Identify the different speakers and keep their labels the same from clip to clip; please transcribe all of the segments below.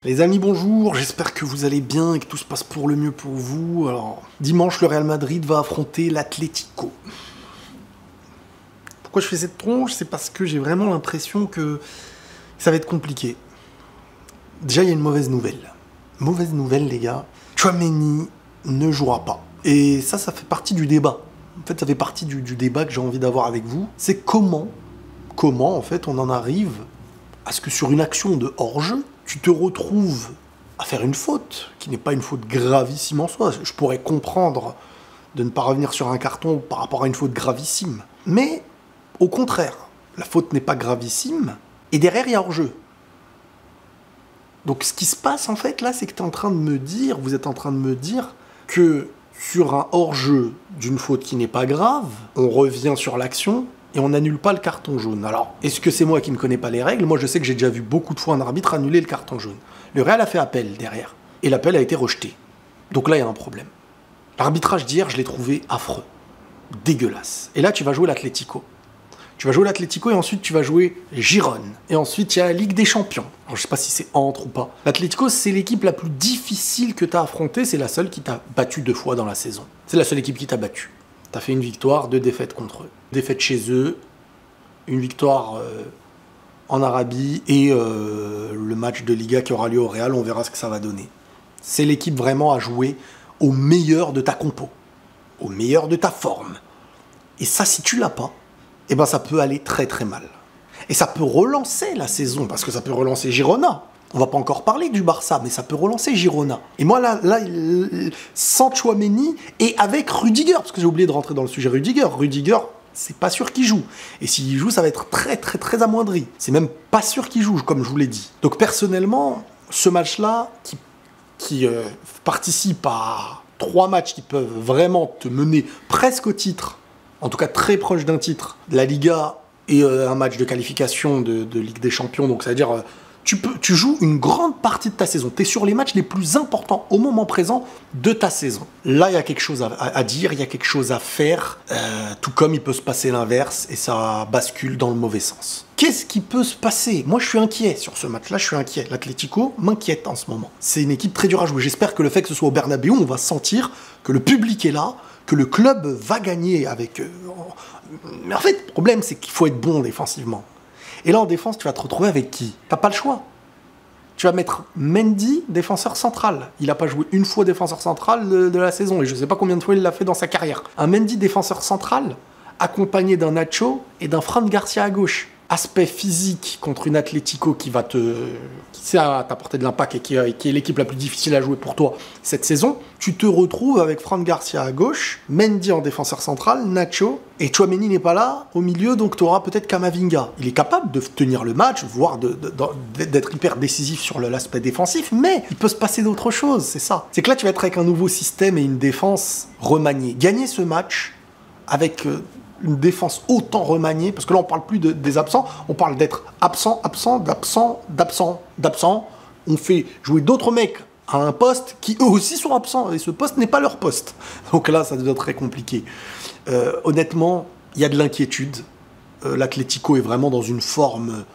Speaker 1: Les amis, bonjour, j'espère que vous allez bien et que tout se passe pour le mieux pour vous. Alors, dimanche, le Real Madrid va affronter l'Atlético. Pourquoi je fais cette tronche? C'est parce que j'ai vraiment l'impression que ça va être compliqué. Déjà, il y a une mauvaise nouvelle. Mauvaise nouvelle, les gars. Tchouaméni ne jouera pas. Et ça fait partie du débat. En fait, ça fait partie du débat que j'ai envie d'avoir avec vous. C'est comment, en fait, on en arrive à ce que sur une action de hors-jeu, tu te retrouves à faire une faute, qui n'est pas une faute gravissime en soi. Je pourrais comprendre de ne pas revenir sur un carton par rapport à une faute gravissime. Mais, au contraire, la faute n'est pas gravissime, et derrière, il y a hors-jeu. Donc ce qui se passe, en fait, là, c'est que vous êtes en train de me dire que sur un hors-jeu d'une faute qui n'est pas grave, on revient sur l'action, et on n'annule pas le carton jaune. Alors, est-ce que c'est moi qui ne connais pas les règles? Moi, je sais que j'ai déjà vu beaucoup de fois un arbitre annuler le carton jaune. Le Real a fait appel derrière, et l'appel a été rejeté. Donc là, il y a un problème. L'arbitrage d'hier, je l'ai trouvé affreux, dégueulasse. Et là, tu vas jouer l'Atlético. Tu vas jouer l'Atlético, et ensuite, tu vas jouer Girone. Et ensuite, il y a la Ligue des Champions. Alors, je sais pas si c'est entre ou pas. L'Atlético, c'est l'équipe la plus difficile que tu as affrontée. C'est la seule qui t'a battu 2 fois dans la saison. C'est la seule équipe qui t'a battu. T'as fait une victoire, 2 défaites contre eux. Défaite chez eux, une victoire en Arabie et le match de Liga qui aura lieu au Real, on verra ce que ça va donner. C'est l'équipe vraiment à jouer au meilleur de ta compo, au meilleur de ta forme. Et ça, si tu l'as pas, eh ben ça peut aller très très mal. Et ça peut relancer la saison, parce que ça peut relancer Girona. On va pas encore parler du Barça, mais ça peut relancer Girona. Et moi, là sans Tchouaméni et avec Rudiger, parce que j'ai oublié de rentrer dans le sujet Rudiger. Rudiger, c'est pas sûr qu'il joue. Et s'il joue, ça va être très, très, très amoindri. C'est même pas sûr qu'il joue, comme je vous l'ai dit. Donc, personnellement, ce match-là, qui participe à 3 matchs qui peuvent vraiment te mener presque au titre, en tout cas très proche d'un titre, de la Liga et un match de qualification de Ligue des Champions, donc ça veut dire... Tu joues une grande partie de ta saison. Tu es sur les matchs les plus importants au moment présent de ta saison. Là, il y a quelque chose à dire, il y a quelque chose à faire, tout comme il peut se passer l'inverse et ça bascule dans le mauvais sens. Qu'est-ce qui peut se passer? Moi, je suis inquiet sur ce match-là, je suis inquiet. L'Atlético m'inquiète en ce moment. C'est une équipe très dure à jouer. J'espère que le fait que ce soit au Bernabéu, on va sentir que le public est là, que le club va gagner avec... Mais en fait, le problème, c'est qu'il faut être bon défensivement. Et là, en défense, tu vas te retrouver avec qui? T'as pas le choix. Tu vas mettre Mendy, défenseur central. Il n'a pas joué une fois défenseur central de la saison, et je ne sais pas combien de fois il l'a fait dans sa carrière. Un Mendy défenseur central, accompagné d'un Nacho et d'un Fran Garcia à gauche. Aspect physique contre une Atlético qui sait t'apporter de l'impact et qui est l'équipe la plus difficile à jouer pour toi cette saison. Tu te retrouves avec Fran Garcia à gauche, Mendy en défenseur central, Nacho, et Tchouaméni n'est pas là au milieu, donc tu auras peut-être Camavinga. Il est capable de tenir le match, voire d'être hyper décisif sur l'aspect défensif, mais il peut se passer d'autres choses, c'est ça. C'est que là, tu vas être avec un nouveau système et une défense remaniée. Gagner ce match avec... une défense autant remaniée, parce que là on parle plus des absents, on parle d'être absent. On fait jouer d'autres mecs à un poste qui eux aussi sont absents, et ce poste n'est pas leur poste. Donc là ça devient très compliqué. Honnêtement, il y a de l'inquiétude. L'Atlético est vraiment dans une forme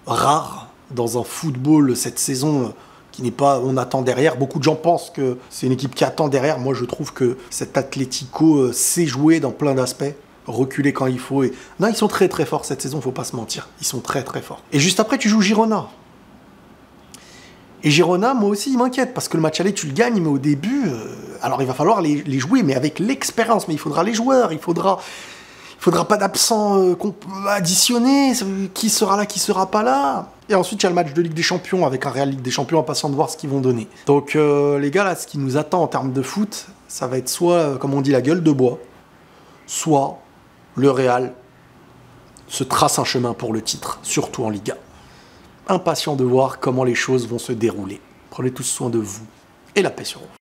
Speaker 1: rare, dans un football cette saison qui n'est pas, on attend derrière. Beaucoup de gens pensent que c'est une équipe qui attend derrière. Moi je trouve que cet Atlético sait jouer dans plein d'aspects, reculer quand il faut. Non, ils sont très très forts cette saison, faut pas se mentir. Ils sont très très forts. Et juste après, tu joues Girona. Et Girona, moi aussi, il m'inquiète, parce que le match aller, tu le gagnes, mais au début, alors il va falloir les jouer, mais avec l'expérience. Mais il faudra les joueurs, il faudra pas d'absents additionnés, qui sera là, qui sera pas là. Et ensuite, il y a le match de Ligue des Champions, avec un Real Ligue des Champions, impatient de voir ce qu'ils vont donner. Donc, les gars, là, ce qui nous attend en termes de foot, ça va être soit, comme on dit, la gueule de bois, soit le Real se trace un chemin pour le titre, surtout en Liga. Impatient de voir comment les choses vont se dérouler. Prenez tous soin de vous et la paix sur vous.